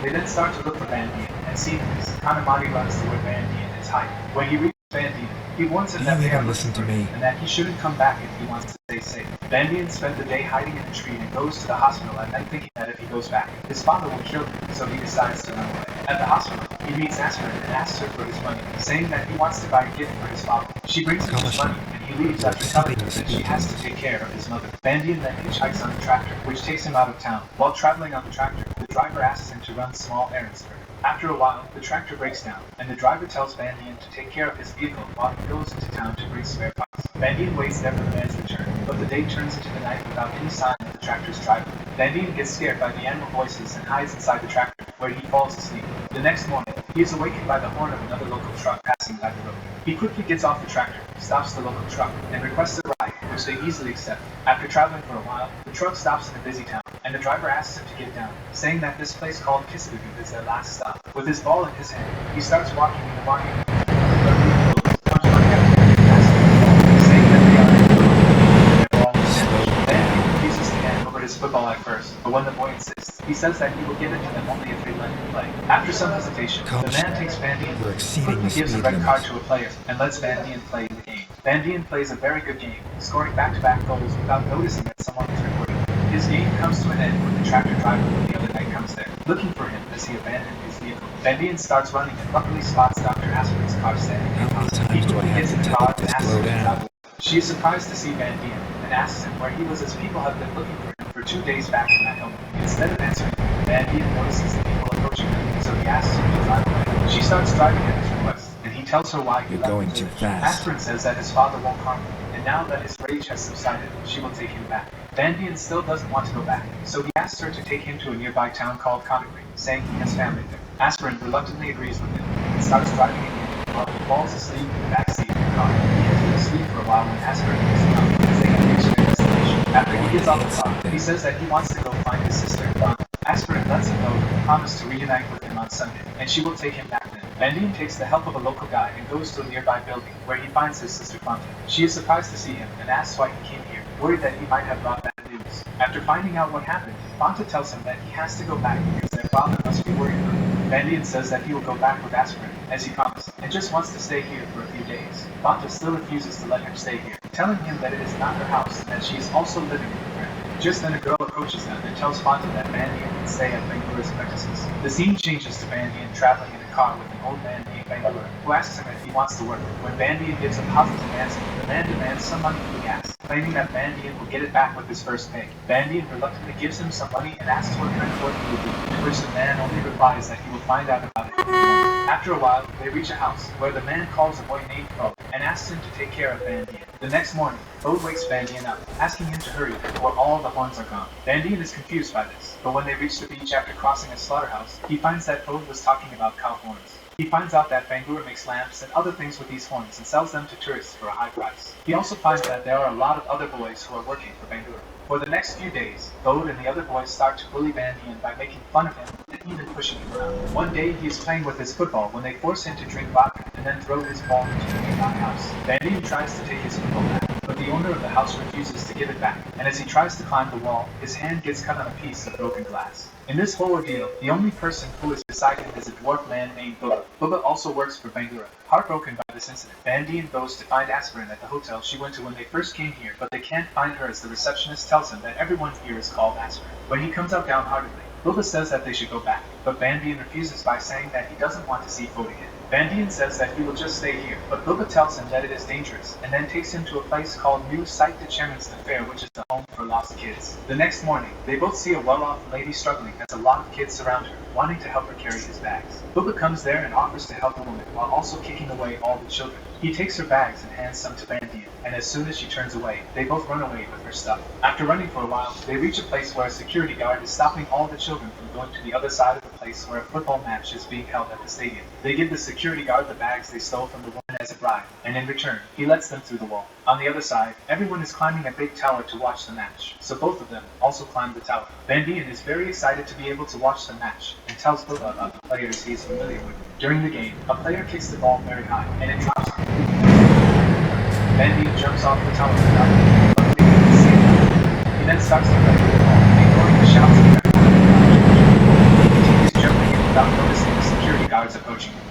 They then start to look for Van Dien, and seeing this, Kanamari runs to where Van Dien is hiding. When he reaches Van Dien, he warns him that they are looking for him, and that he shouldn't come back if he wants to stay safe. Van Dien spent the day hiding in a tree and goes to the hospital at night thinking that if he goes back, his father will kill him, so he decides to run away. At the hospital, he meets Aspirin and asks her for his money, saying that he wants to buy a gift for his father. She brings him his money, and he leaves after telling her that she has to take care of his mother. Van Dien then hitchhikes on a tractor, which takes him out of town. While traveling on the tractor, the driver asks him to run small errands for him. After a while, the tractor breaks down, and the driver tells Van Dien to take care of his vehicle while he goes into town to bring spare parts. Van Dien waits there for the man's return, but the day turns into the night without any sign of the tractor's driver. Van Dien gets scared by the animal voices and hides inside the tractor, where he falls asleep. The next morning, he is awakened by the horn of another local truck passing by the road. He quickly gets off the tractor, stops the local truck, and requests a ride, which they easily accept. After traveling for a while, the truck stops in a busy town, and the driver asks him to get down, saying that this place called Kissadu is their last stop. With his ball in his hand, he starts walking in the market. His football at first, but when the boy insists, he says that he will give it to them only if they let him play. After some hesitation, the man takes Van Dien, quickly gives a red card to a player, and lets Van Dien play the game. Van Dien plays a very good game, scoring back-to-back goals without noticing that someone is recording. His game comes to an end when the tractor driver from the other night comes there, looking for him as he abandoned his vehicle. Van Dien starts running and luckily spots Dr. Aspirin's car standing nearby. He quickly gets in the car and asks him to travel. She is surprised to see Van Dien, and asks him where he was as people have been looking for him for 2 days back in that home. Instead of answering, Van Dien notices the people approaching him, so he asks her to drive away. She starts driving at his request, and he tells her why he You're going too fast. Aspirin says that his father won't harm him, and now that his rage has subsided, she will take him back. Van Dien still doesn't want to go back, so he asks her to take him to a nearby town called Conakry, saying he has family there. Aspirin reluctantly agrees with him, and starts driving again, while he falls asleep in the backseat of the car. He has been asleep for a while when Aspirin wakes him up, as they have reached their destination. After he gets off the car, he says that he wants to go find his sister, Fanta. Aspirin lets him know that he promised to reunite with him on Sunday, and she will take him back then. Van Dien takes the help of a local guy and goes to a nearby building, where he finds his sister Fanta. She is surprised to see him, and asks why he came here, worried that he might have brought bad news. After finding out what happened, Fanta tells him that he has to go back because their father must be worried about him. Van Dien says that he will go back with Aspirin, as he promised, and just wants to stay here for a few days. Fanta still refuses to let him stay here, telling him that it is not her house and that she is also living with a friend. Just then a girl approaches them and tells Fanta that Van Dien can stay at Bangura's premises. The scene changes to Van Dien traveling in a car with an old man named Bangura, who asks him if he wants to work. When Van Dien gives a positive answer, the man demands some money for the gas, claiming that Van Dien will get it back with his first pay. Van Dien reluctantly gives him some money and asks what kind of work he will do, to which the man only replies that he will find out about it in the morning. After a while, they reach a house, where the man calls a boy named Bo, and asks him to take care of Van Dien. The next morning, Bo wakes Van Dien up, asking him to hurry, or all the horns are gone. Van Dien is confused by this, but when they reach the beach after crossing a slaughterhouse, he finds that Bo was talking about cow horns. He finds out that Bangura makes lamps and other things with these horns and sells them to tourists for a high price. He also finds that there are a lot of other boys who are working for Bangura. For the next few days, Bode and the other boys start to bully Van Dien by making fun of him and even pushing him around. One day, he is playing with his football when they force him to drink vodka and then throw his ball into the nearby house. Van Dien tries to take his football back, but the owner of the house refuses to give it back, and as he tries to climb the wall, his hand gets cut on a piece of broken glass. In this whole ordeal, the only person who is beside him is a dwarf man named Bubba. Bubba also works for Bangura. Heartbroken by this incident, Van Dien goes to find Aspirin at the hotel she went to when they first came here, but they can't find her as the receptionist tells him that everyone here is called Aspirin. When he comes out downheartedly, Bubba says that they should go back, but Van Dien refuses by saying that he doesn't want to see Bode again. Van Dien says that he will just stay here, but Bubba tells him that it is dangerous, and then takes him to a place called New Site de Cherminston Fair, which is the home for lost kids. The next morning, they both see a well-off lady struggling as a lot of kids surround her, wanting to help her carry his bags. Bubba comes there and offers to help the woman, while also kicking away all the children. He takes her bags and hands some to Van Dien, and as soon as she turns away, they both run away with her stuff. After running for a while, they reach a place where a security guard is stopping all the children from going to the other side of the place where a football match is being held at the stadium. They give the security guard the bags they stole from the woman as a bribe, and in return, he lets them through the wall. On the other side, everyone is climbing a big tower to watch the match, so both of them also climb the tower. Van Dien is very excited to be able to watch the match, and tells Bubba about the players he is familiar with. During the game, a player kicks the ball very high, and it drops on the Van Dien jumps off the tower without it, luckily he can see it. He then starts to play with the ball, ignoring the shouts of everyone. He continues jumping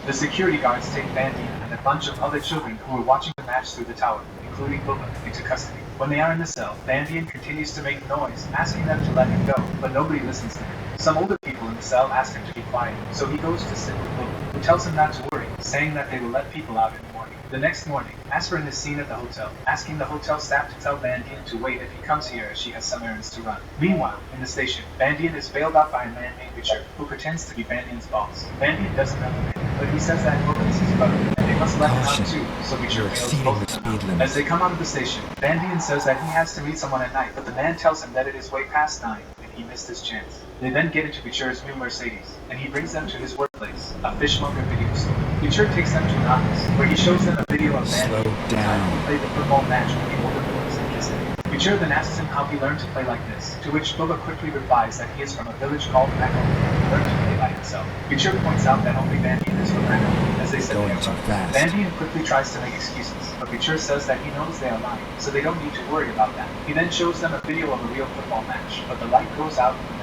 The security guards take Bandian and a bunch of other children who were watching the match through the tower, including Bubba, into custody. When they are in the cell, Bandian continues to make noise, asking them to let him go, but nobody listens to him. Some older people in the cell ask him to be quiet, so he goes to sit with Bubba, who tells him not to worry, saying that they will let people out in the morning. The next morning, Aspirin is seen at the hotel, asking the hotel staff to tell Bandian to wait if he comes here as she has some errands to run. Meanwhile, in the station, Bandian is bailed out by a man named Richard, who pretends to be Bandian's boss. Bandian doesn't know the man, but he says that Bubba is his brother, and they must let him out too, so Richard bails both of them out. As they come out of the station, Bandian says that he has to meet someone at night, but the man tells him that it is way past 9, and he missed his chance. They then get into Bichur's new Mercedes, and he brings them to his workplace, a fishmonger video store. Bichur takes them to an office, where he shows them a video of Bandian who played the football match with the older boys and kissing. Bichur then asks him how he learned to play like this, to which Bubba quickly replies that he is from a village called Racco and learned to play by himself. Bichur points out that only Bandian is from Racco, as they said they are. Bandian quickly tries to make excuses, but Bichur says that he knows they are lying, so they don't need to worry about that. He then shows them a video of a real football match, but the light goes out in the middle.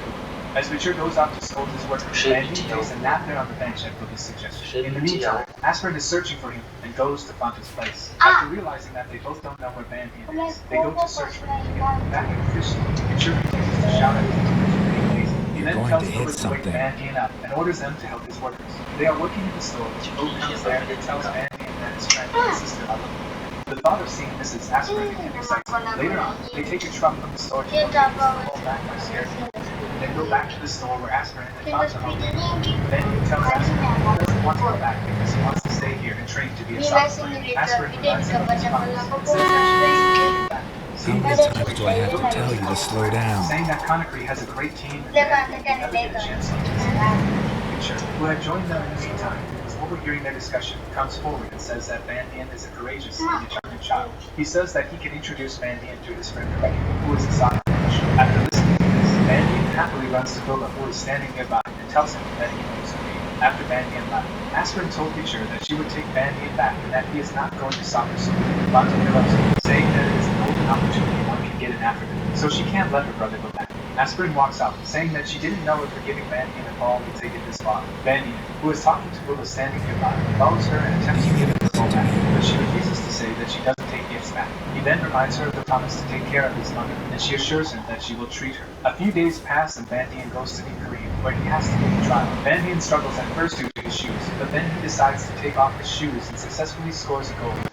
As Bichur goes out to scold his workers, Bandian takes a nap there on the bench at Bubba's suggestion. In the meantime, Aspirin is searching for him and goes to Fanta's place. After realizing that they both don't know where Bandian is, they go to search for him together. Back in the fish store, Bichur continues to shout at him for being lazy. He then tells Bubba to wake Bandian up and orders them to help his workers. They are working in the store. Bubba comes there and tells Bandian that his friend and sister are looking. The thought of seeing Mrs. Aspirin again excites him. Later on, they take a truck from the store to look at the whole back by scarecrow. Then go back to the store where Aspirin and Fanta are. Then he tells Aspirin he doesn't want to go back because he wants to stay here and train to be a soccer player. Aspirin reminds him of his promise and says that she wants to take him back. How many times do I have to tell you to slow down? Saying that Conakry has a great team and that they never get a chance like this. Richard, who had joined them in the meantime, was overhearing their discussion, comes forward and says that Bandian is a courageous and determined child. He says that he can introduce Bandian to his friend Ray, who is a soccer coach. After listening to this, Bandian happily runs to Bubba, who is standing nearby, and tells him that he knows Ray. After Bandian left, Aspirin told Bichur that she would take Bandian back and that he is not going to soccer school. Fanta interrupts him, saying that it is an golden opportunity one can get in Africa, so she can't let her brother go back. Aspirin walks out, saying that she didn't know if giving Bandian a call would take it this far. Bandian, who is talking to Bubba standing nearby, follows her and attempts to give her the call back, but she refuses to say that she doesn't take gifts back. He then reminds her of the promise to take care of his mother, and she assures him that she will treat her. A few days pass and Bandian goes to meet Kareem, where he has to make a trial. Bandian struggles at first due to his shoes, but then he decides to take off his shoes and successfully scores a goal in the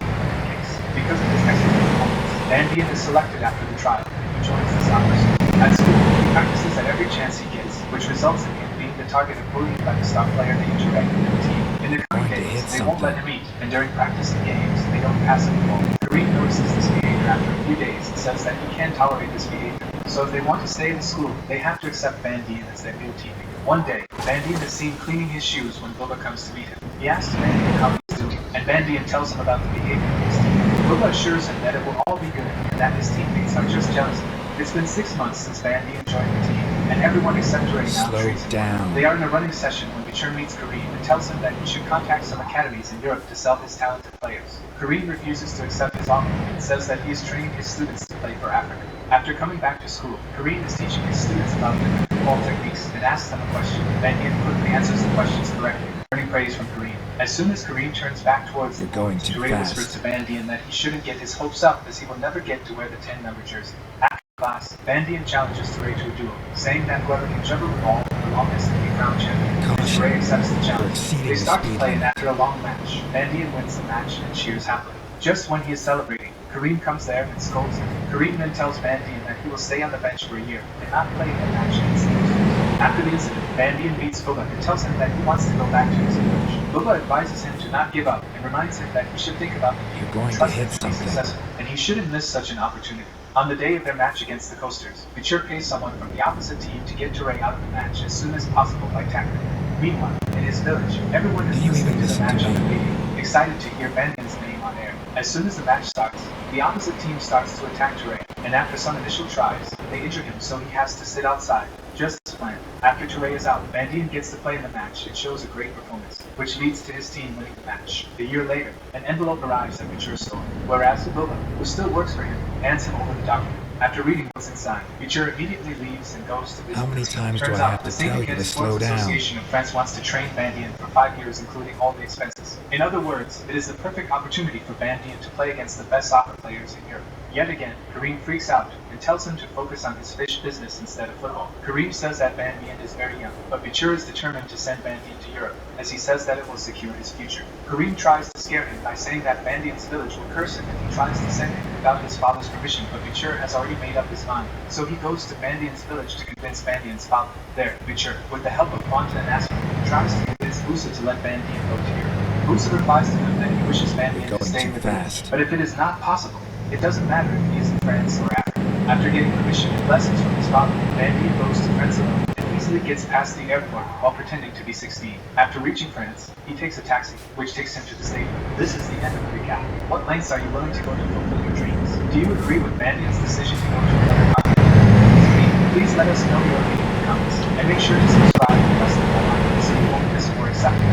case. Because of his excellent performance, Bandian is selected after the trial, and he joins the soccer school. At school, he practices at every chance he gets, which results in him being the target of bullying by the star player named Ray and the team. In the coming days, they won't let him eat, and during practice and games, they don't pass him the ball. Kareem notices this behavior after a few days and says that he can't tolerate this behavior. So if they want to stay in school, they have to accept Bandian as their new teammate. One day, Bandian is seen cleaning his shoes when Bubba comes to meet him. He asks Bandian how he's doing, and Bandian tells him about the behavior of his team. Bubba assures him that it will all be good, and that his teammates are just jealous of him. It's been 6 months since Bandian joined the team, and everyone except Ray now treats him. They are in a running session when Bichur meets Kareem and tells him that he should contact some academies in Europe to sell his talented players. Kareem refuses to accept his offer and says that he is training his students to play for Africa. After coming back to school, Kareem is teaching his students about different football techniques and asks them a question. Bandian quickly answers the questions correctly, earning praise from Kareem. As soon as Kareem turns back towards the board, Ray whispers to Bandian that he shouldn't get his hopes up as he will never get to wear the 10-number jersey. After class, Bandian challenges Ray to a duel, saying that whoever can juggle the ball the longest can be crowned champion. Ray accepts the challenge. They start to play, and after a long match, Bandian wins the match and cheers happily. Just when he is celebrating, Kareem comes there and scolds him. Kareem then tells Bandian that he will stay on the bench for a year and not play in the match against the Coasters. After the incident, Bandian meets Bubba and tells him that he wants to go back to his village. Bubba advises him to not give up and reminds him that he should think about the people and trust him to be successful, and he shouldn't miss such an opportunity. On the day of their match against the Coasters, Bichur pays someone from the opposite team to get Ray out of the match as soon as possible by tackling him. Meanwhile, in his village, everyone is listening to the match on the radio, excited to hear Bandian's name on air. As soon as the match starts, the opposite team starts to attack Ray, and after some initial tries, they injure him so he has to sit outside, just as planned. After Ture is out, Bandian gets to play in the match and shows a great performance, which leads to his team winning the match. A year later, an envelope arrives at Bichur's store, whereas Bubba, who still works for him, hands him over the document. After reading what's inside, Beecher immediately leaves and goes to visit How many the school. times do Turns I out have the to St. tell you Kitts to Sports slow down? Association of France wants to train Bandian for 5 years, including all the expenses. In other words, it is the perfect opportunity for Bandian to play against the best soccer players in Europe. Yet again, Kareem freaks out and tells him to focus on his fish business instead of football. Kareem says that Bandian is very young, but Beecher is determined to send Bandian to Europe, as he says that it will secure his future. Kareem tries to scare him by saying that Bandian's village will curse him if he tries to send him without his father's permission, but Beecher has already made up his mind. So he goes to Bandian's village to convince Bandian's father. There, Beecher, with the help of Wanta and Aspen, tries to convince Musa to let Bandian go to Europe. Musa replies to him that he wishes Bandian to stay in the village, but if it is not possible, it doesn't matter if he is in France or Africa. After getting permission and blessings from his father, Bandian goes to France alone and easily gets past the airport while pretending to be 16. After reaching France, he takes a taxi, which takes him to the stadium. This is the end of the recap. What lengths are you willing to go to fulfill your dreams? Do you agree with Bandian's decision to go to another continent? Please let us know your opinion in the comments, and make sure to subscribe and press the bell icon so you won't miss more exciting.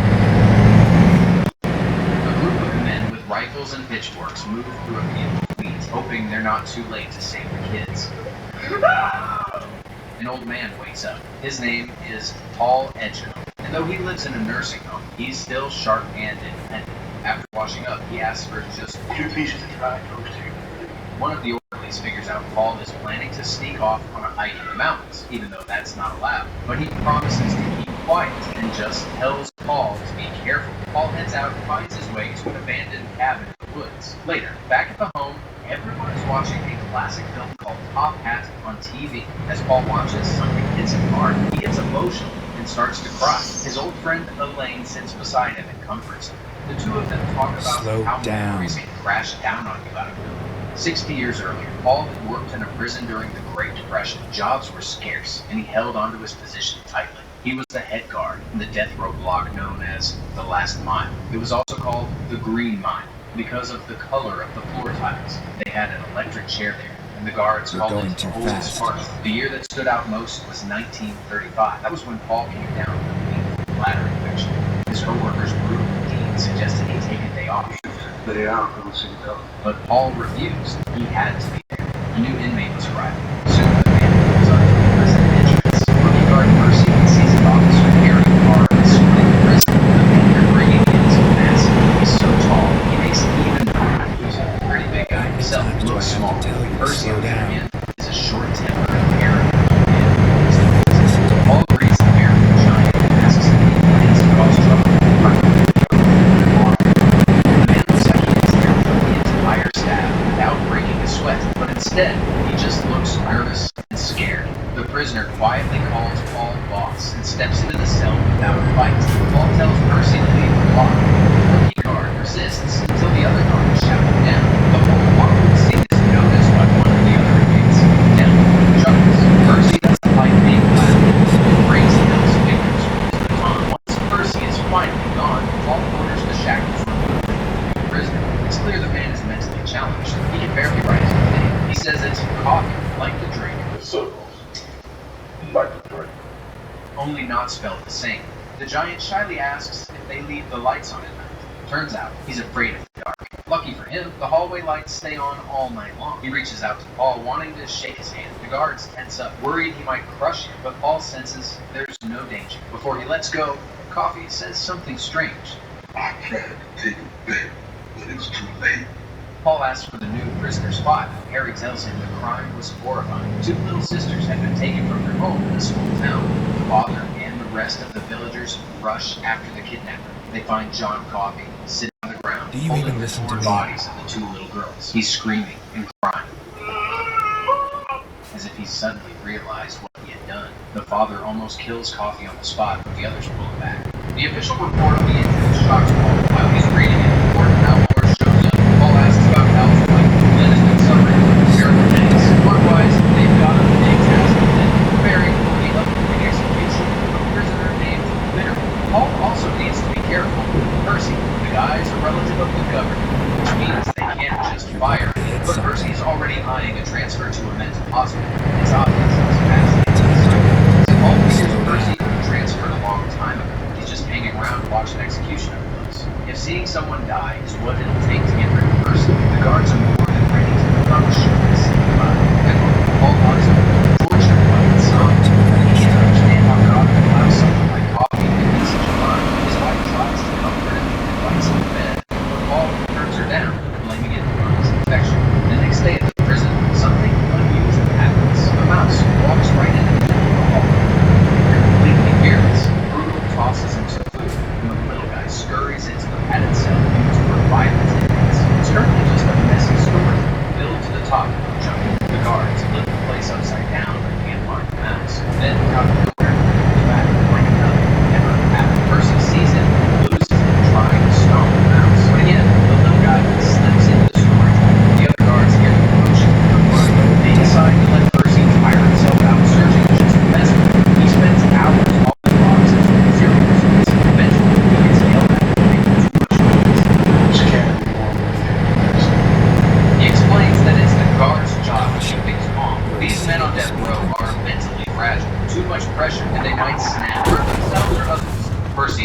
A group of men with rifles and pitchforks move through a field of weeds, hoping they're not too late to save the kids. An old man wakes up. His name is Paul Edgecombe, and though he lives in a nursing home, he's still sharp and independent. After washing up, he asks for just 2 pieces of fried toast. one of the orderlies figures out Paul is planning to sneak off on a hike in the mountains, even though that's not allowed. But he promises to keep quiet and just tells Paul to be careful. Paul heads out and finds his way to an abandoned cabin in the woods. Later, back at the home, everyone is watching a classic film called Top Hat on TV. As Paul watches, something hits him hard. He gets emotional and starts to cry. His old friend Elaine sits beside him and comforts him. The two of them talk about Slow how down. memories can crash down on you out of nowhere. 60 years earlier, Paul had worked in a prison during the Great Depression. Jobs were scarce, and he held onto his position tightly. He was the head guard in the death row block known as the Last Mile. It was also called the Green Mile because of the color of the floor tiles. They had an electric chair there, and the guards You're called going it too the oldest fast. part. The year that stood out most was 1935. That was when Paul came down with a painful bladder infection. His co-workers Bruce and Dean suggested he take a day off. But Paul refused. He had to be there. A new inmate was arriving. Soon the man pulls up to the prison entrance. Rookie guard Percy sees an officer carrying a car and splitting the prison. The man they're bringing in is massive. He's so tall, he makes it even harder. He's a pretty big guy himself. times do I Looks have to small. tell you to Percy, slow on the other down? hand, is a short-tempered, arrogant old man. Paul greets the mayor with a giant and asks if he intends to cause trouble. But instead, he just looks nervous and scared. The prisoner quietly calls Paul boss and steps into the cell without a fight. Paul tells Percy to leave the block. The rookie guard resists until the other guards shout him down. The whole awkward scene is noticed by one of the other inmates. Down chuckles. Percy doesn't like being laughed and breaks Bill's fingers with his baton. Once Percy is finally gone, Paul orders the shackles removed from the prisoner. It's clear the man is mentally challenged. He can barely write his own name. He says it's coffee, like the drink, only not spelled the same. The giant shyly asks if they leave the lights on at night. Turns out he's afraid of the dark. Lucky for him, the hallway lights stay on all night long. He reaches out to Paul, wanting to shake his hand. The guards tense up, worried he might crush him, but Paul senses there's no danger. Before he lets go, Coffee says something strange. I tried to take him back, but it's too late. Paul asks for the new prisoner's file. Harry tells him the crime was horrifying. 2 little sisters had been taken from their home in a small town. The father and the rest of the villagers rush after the kidnapper. They find John Coffey sitting on the ground, Do you holding even the listen to torn me? bodies of the 2 little girls. He's screaming and crying, as if he suddenly realized what he had done. The father almost kills Coffey on the spot, but the others pull him back. The official report of the incident shocks Paul. While he's reading it, the report of Hal shows up. Paul asks about Hal's wife. Lynn has been suffering from terrible headaches. Work-wise, they've got a big task with Lynn, preparing for the upcoming execution of a prisoner named Winter. Paul also needs to be careful. Percy, the guy is a relative of the governor, which means they can't just fire him. But Percy's already eyeing a transfer to a mental hospital. It's obvious he's fascinated. So Paul figures Percy could have transferred a long time ago. He's just hanging around to watch an executioner close. If seeing someone die is what it'll take to get rid of Percy, the guards are more than ready to punish him.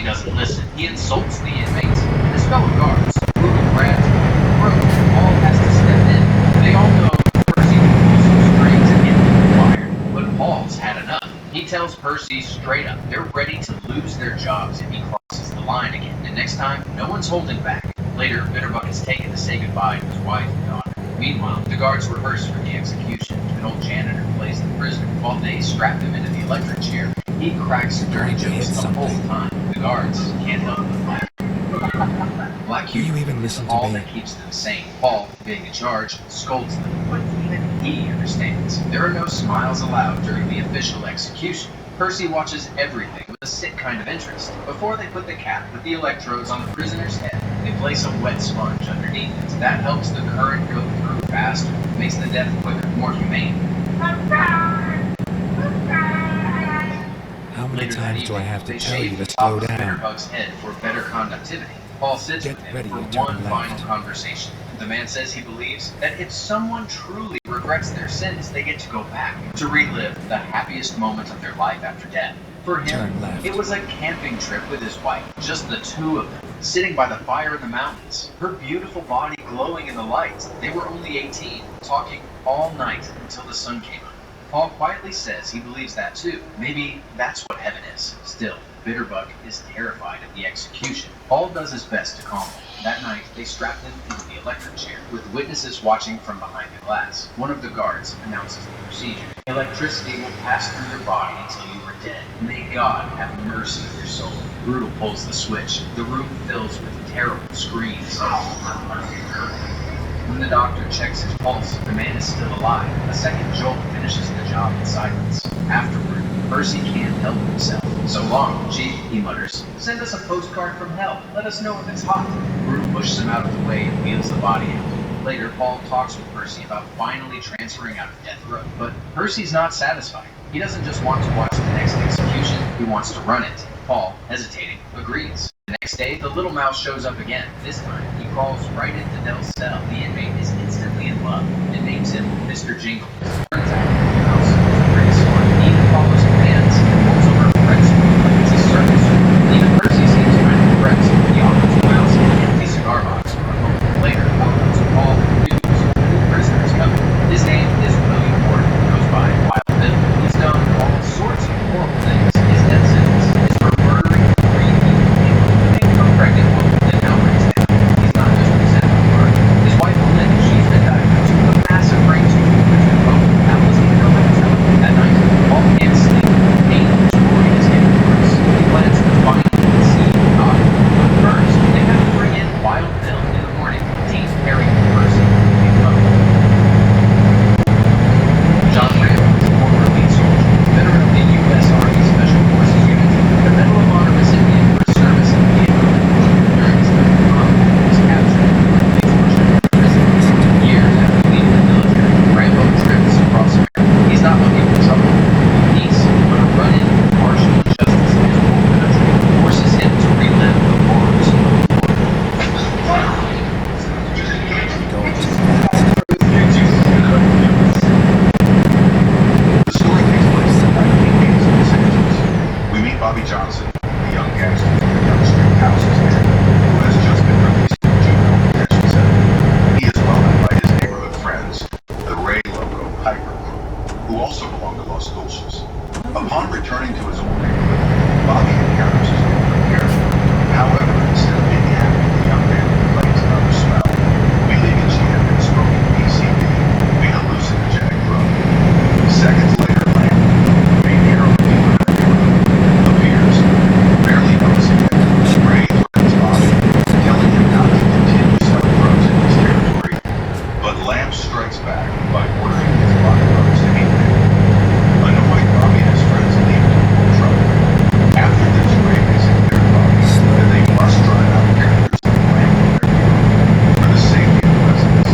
doesn't listen. He insults the inmates and his fellow guards. Brutal grabs him by the throat. Paul has to step in. They all know Percy can pull some strings and get them fired, but Paul's had enough. He tells Percy straight up they're ready to lose their jobs if he crosses the line again, and next time, no one's holding back. Later, Bitterbuck is taken to say goodbye to his wife and daughter. Meanwhile, the guards rehearse for the execution. An old janitor plays the prisoner while they strap him into the electric chair. He cracks dirty jokes the whole time. The guards can't help but laugh. Black Do you humor even is listen to all me? that keeps them sane. Paul, being in charge, scolds them, but even he understands. There are no smiles allowed during the official execution. Percy watches everything with a sick kind of interest. Before they put the cap with the electrodes on the prisoner's head, they place a wet sponge underneath it. That helps the current go through faster, makes the death quicker, more humane. How many Later that times do I evening, have to they tell shave you the to top slow of down? Bitterbuck's head for better conductivity. Paul sits Get with him ready for to turn one left. final conversation. The man says he believes that if someone truly regrets their sins, they get to go back to relive the happiest moment of their life after death. For him, Turn left. it was a camping trip with his wife, just the two of them, sitting by the fire in the mountains, her beautiful body glowing in the light. They were only 18, talking all night until the sun came up. Paul quietly says he believes that too. Maybe that's what heaven is. Still, Bitterbuck is terrified of the execution. Paul does his best to calm him. That night, they strap him into the electric chair, with witnesses watching from behind the glass. One of the guards announces the procedure. Electricity will pass through your body until you are dead. May God have mercy on your soul. Brutal pulls the switch. The room fills with terrible screams. When the doctor checks his pulse, the man is still alive. A second jolt finishes the job in silence. Afterward, Percy can't help himself. So long, Chief, he mutters. Send us a postcard from hell. Let us know if it's hot. Brutal pushes him out of the way and wheels the body out. Later, Paul talks with Percy about finally transferring out of death row. But Percy's not satisfied. He doesn't just want to watch the next execution, he wants to run it. Paul, hesitating, agrees. The next day, the little mouse shows up again. This time, he crawls right into Dell's cell. The inmate is instantly in love and names him Mr. Jingles. Turns out, the mouse is pretty smart. He even follows commands and rolls over a pretzel like it's a circus. Even Percy seems kind of impressed. He offers the mouse an empty cigar box. A moment later, out comes Paul with news. A new prisoner is coming. His name is William Ward. He goes by Wild Bill. He's done all sorts of horrible things. His death sentence is for murdering 3 people. A pregnant woman that now breaks down. He's not just presented with murder. His wife Linda, she's been diagnosed with a massive brain tumor. That wasn't even know how to tell him. That night, Paul can't sleep. Pain is destroying his getting worse. He plans to finally see God. But first, they have to bring in Wild Bill in the morning. Teeth carrying the person. John Randall is a former elite soldier, veteran of the U.S. Army Special Forces Unit, and a Medal of Honor recipient for his service in Vietnam. During his time in combat, he was captured and tortured in prison. Years after leaving the military, Rambo drifts across America. He's not looking for trouble or peace, but a run-in with martial injustice in his home country forces him to relive the horrors of war. Going too fast. The story takes place in the 1980s in Los Angeles. We meet Bobby Johnson, a young gangster from the Young Street Houses gang, who has just been released from juvenile detention center. He is welcomed by his neighborhood friends, the Ray Loco Piper crew, who also belong to Los Dulces. Upon returning to his old neighborhood, Bobby encounters his older character. However, instead of being happy, the young man complains another smell. Wheeling and she had been smoking PCB, a hallucinogenic drug. Seconds later, Lamb, the main hero dealer in the neighborhood, appears. Barely noticing him, Ray threatens Bobby, telling him not to continue selling drugs in his territory. But Lamb strikes back by ordering his bodyguards to hate him. Annoyed, Bobby and his friends leave to avoid trouble. After this, Ray makes it clear to Bobby that they must drive out characters like Lamb from their neighborhood for the safety of the residents.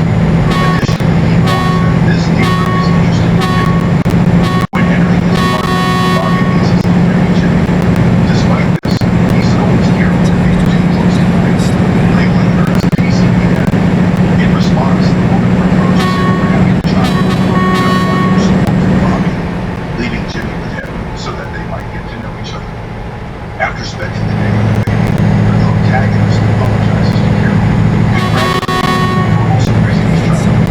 Additionally, he warns that this dealer is easily intimidated. When entering his apartment, Bobby meets his lieutenant Jimmy. Despite this, he scolds Carol for being too close to Lamb, labeling her as a PCB addict. In response, the woman reproaches him for having a child without wanting support from Bobby, leaving Jimmy with him so that they might get to know each other. After spending the day with the protagonist apologizes to Carol, congratulating her for also raising his child.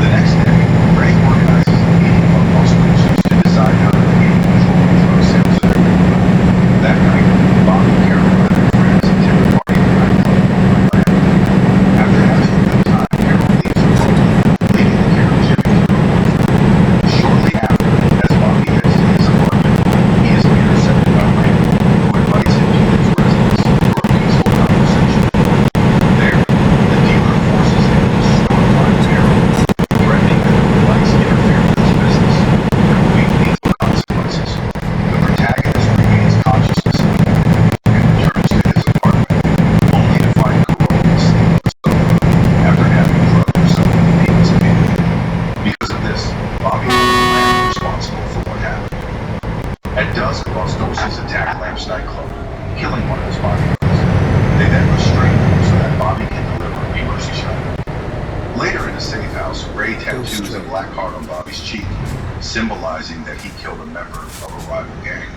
The next day, Ray organizes a meeting of law school students to decide how to regain control of drug sales in their neighborhood. That night, Bob and Carol and their friends attend a party at a nightclub in Atlanta. After having a good time, Carol leaves the party, leaving the care of Jimmy to her boyfriend. Shortly after, as Bobby heads to his apartment, he is intercepted by Ray, who invites him to his residence for a peaceful conversation. There, the dealer forces him to snort line Carol, threatening that if the lights interfere with his business, there will be lethal consequences. The protagonist regains consciousness and returns to his apartment, only to find Carol asleep on the sofa after having drugged herself with David's candy. Because of this, Bobby holds Lamb responsible for what happened. At dusk, Los Dulces attack Lamb's nightclub, killing one of his bodyguards. They then restrain him so that Bobby can deliver a mercy shot. Later in a safe house, Ray tattoos a black heart on Bobby's cheek, symbolizing that he killed a member of a rival gang.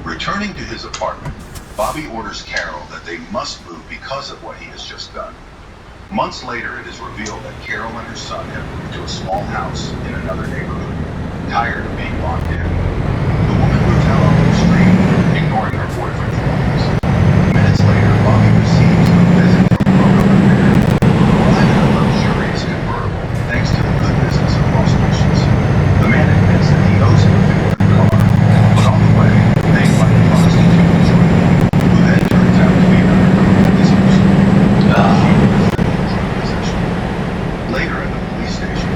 Returning to his apartment, Bobby orders Carol that they must move because of what he has just done. Months later, it is revealed that Carol and her son have moved to a small house in another neighborhood, tired of being locked in. The woman moves out onto the street, ignoring her boyfriend's warnings. Minutes later, Bobby receives a visit from Loco Rivera, who arrived in a luxurious convertible thanks to the good business of Los Dulces. The man admits that he owes him a favor in the car, but on the way, they find a prostitute to join them, who then turns out to be an undercover police person. Later in the police station,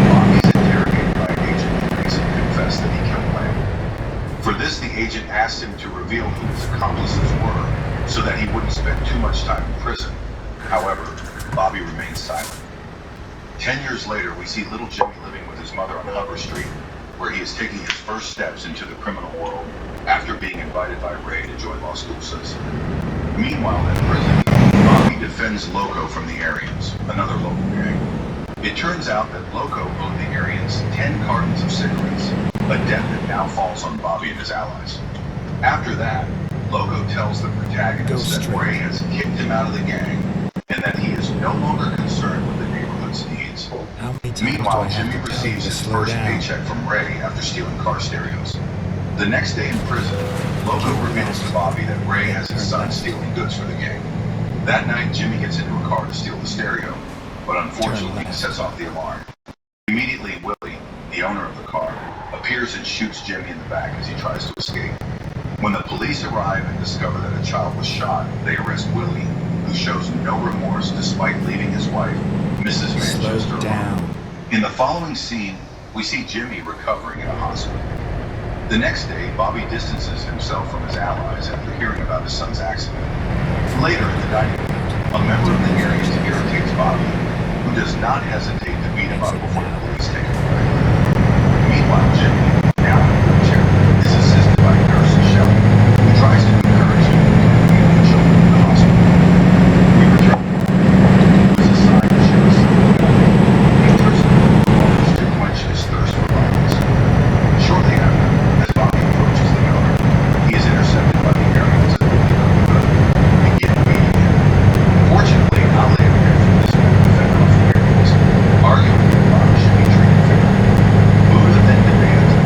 Bobby is interrogated by an agent who makes him confess that he killed Lamb. For this, the agent asked him to reveal who his accomplices were so that he wouldn't spend too much time in prison. However, Bobby remains silent. 10 years later, we see little Jimmy living with his mother on Hubbard Street, where he is taking his first steps into the criminal world after being invited by Ray to join Los Dulces. Meanwhile, in prison, Bobby defends Loco from the Aryans, another local gang. It turns out that Loco owed the Aryans 10 cartons of cigarettes, a debt that now falls on Bobby and his allies. After that, Loco tells the protagonist that Ray has kicked him out of the gang and that he is no longer concerned with the neighborhood's needs. How many times do I Meanwhile, have Jimmy to tell you receives to his slow first down? paycheck from Ray after stealing car stereos. The next day in prison, Loco reveals to Bobby that Ray has his son stealing goods for the gang. That night, Jimmy gets into a car to steal the stereo, but unfortunately sets off the alarm. Immediately, Willie, the owner of the car, appears and shoots Jimmy in the back as he tries to escape. When the police arrive and discover that a child was shot, they arrest Willie, who shows no remorse despite leaving his wife, Mrs. Manchester, Slow down. alone. In the following scene, we see Jimmy recovering in a hospital. The next day, Bobby distances himself from his allies after hearing about his son's accident. Later in the dining room, a member of the Aryans irritates Bobby, who does not hesitate to beat him up before the police take him away. Meanwhile, Jimmy, now in a wheelchair, is assisted by nurse Shelley, who tries to encourage him to leave the children in the hospital. We return to was assigned to share a cell. He turns to the offers to quench his thirst for violence. Shortly after, as Bobby approaches the yard, he is intercepted by the Aryans and begin beating him. Fortunately, Ali appears with his men to fend off the Aryans, arguing that Bobby should be treated fairly. Buddha then demands that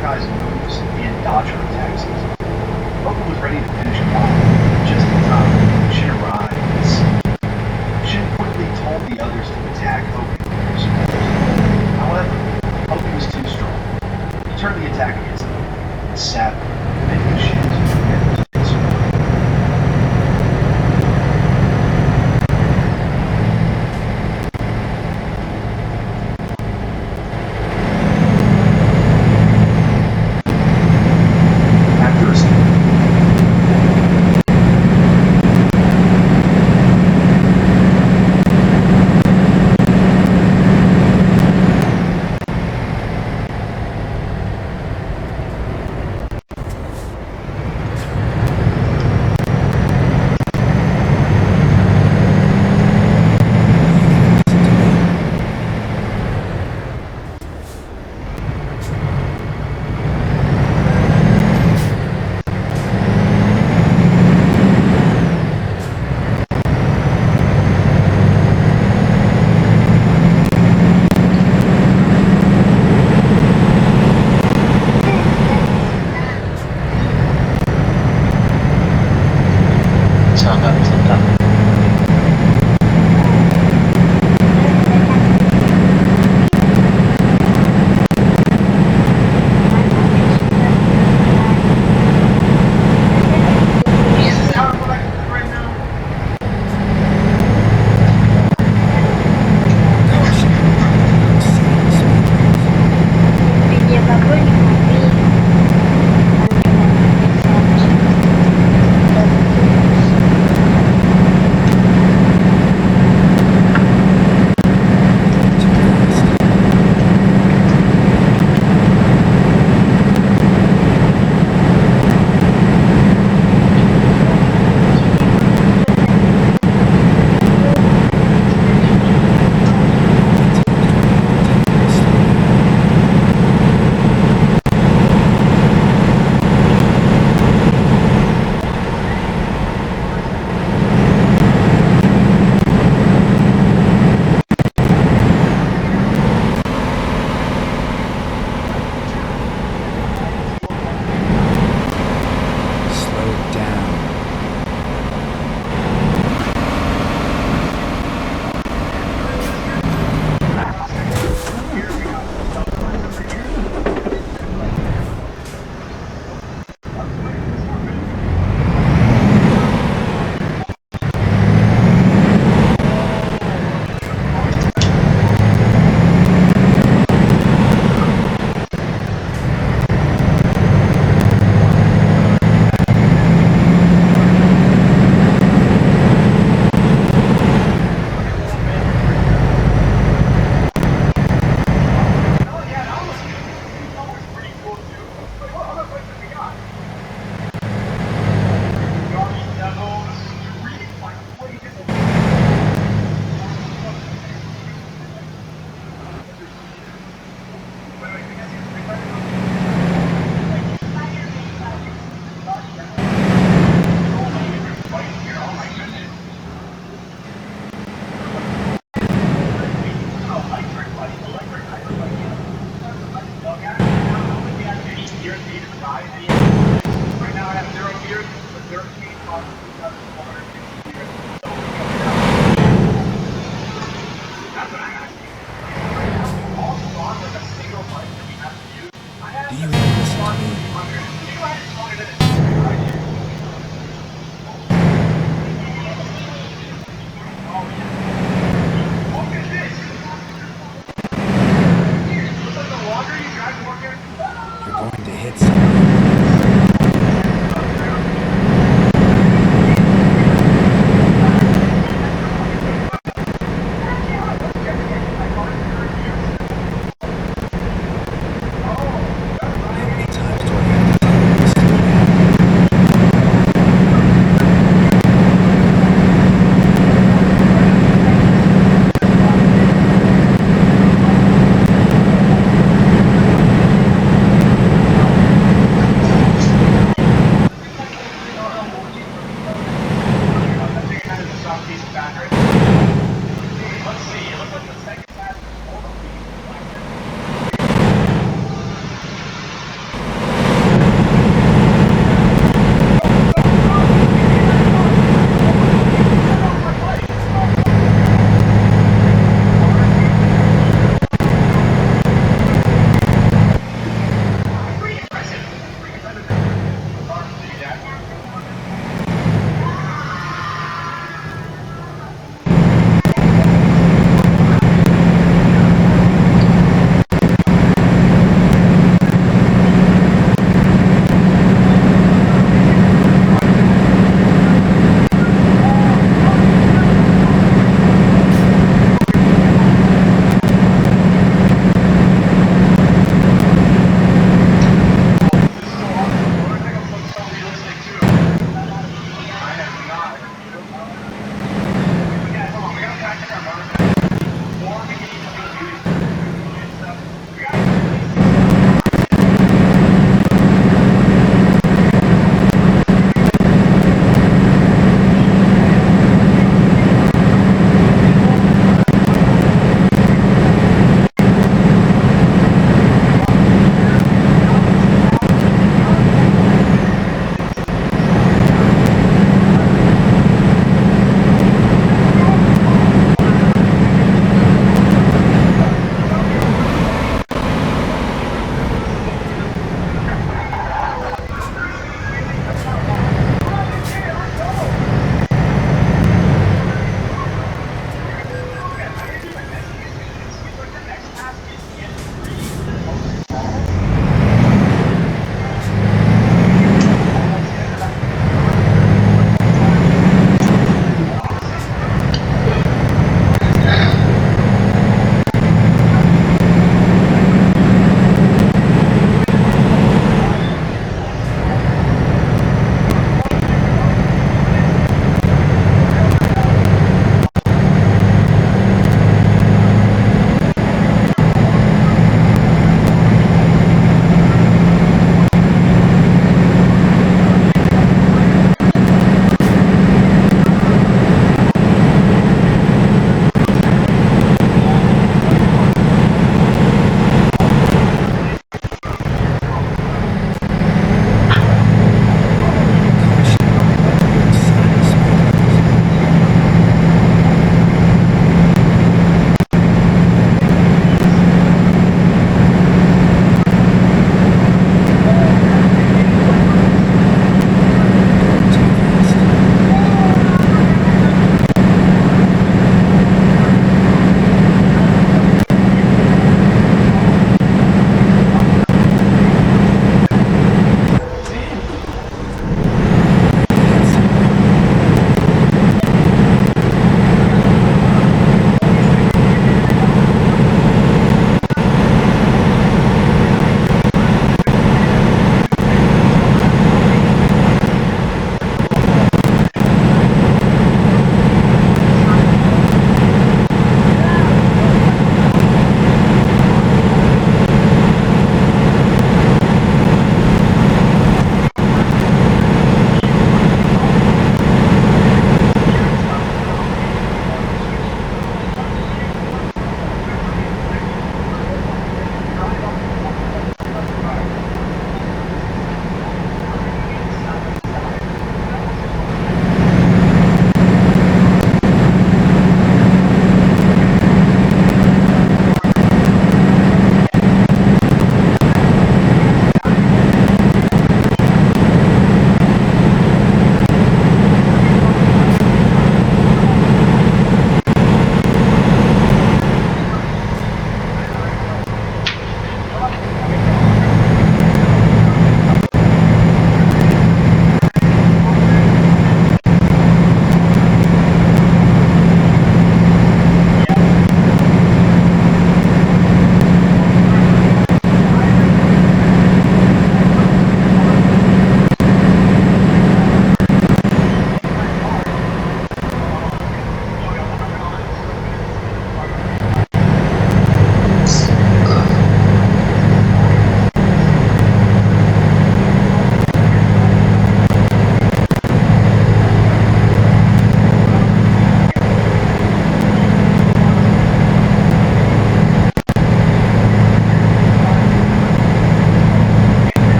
guy's moves, the dodger attacks him. Hogan was ready to finish him off, just in time. Shin arrived and seized. Shin quickly told the others to attack Hogan. However, Hogan was too strong. He turned the attack against them, and stabbed him, making Shin never answer. After a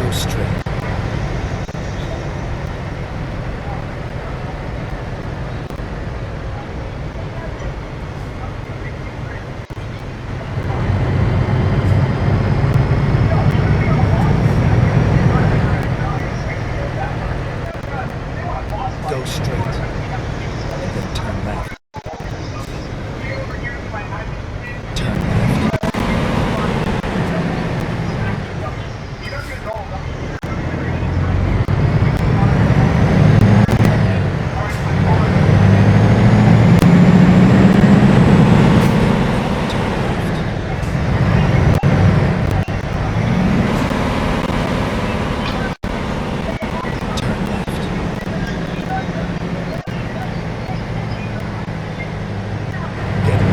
Go straight. Go straight. And then turn left. Turn left. Turn left. Get ready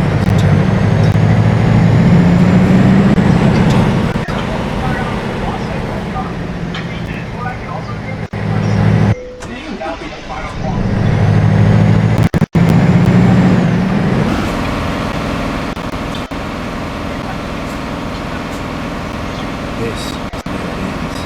to turn right. This is where it ends.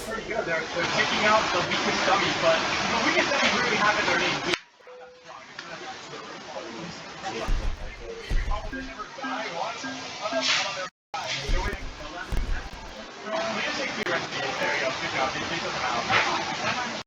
Pretty good. They're taking out the weakest dummies, but the weakest dummies really haven't their name weak. We just take 2 recipes. There you go. Good job. They took them out.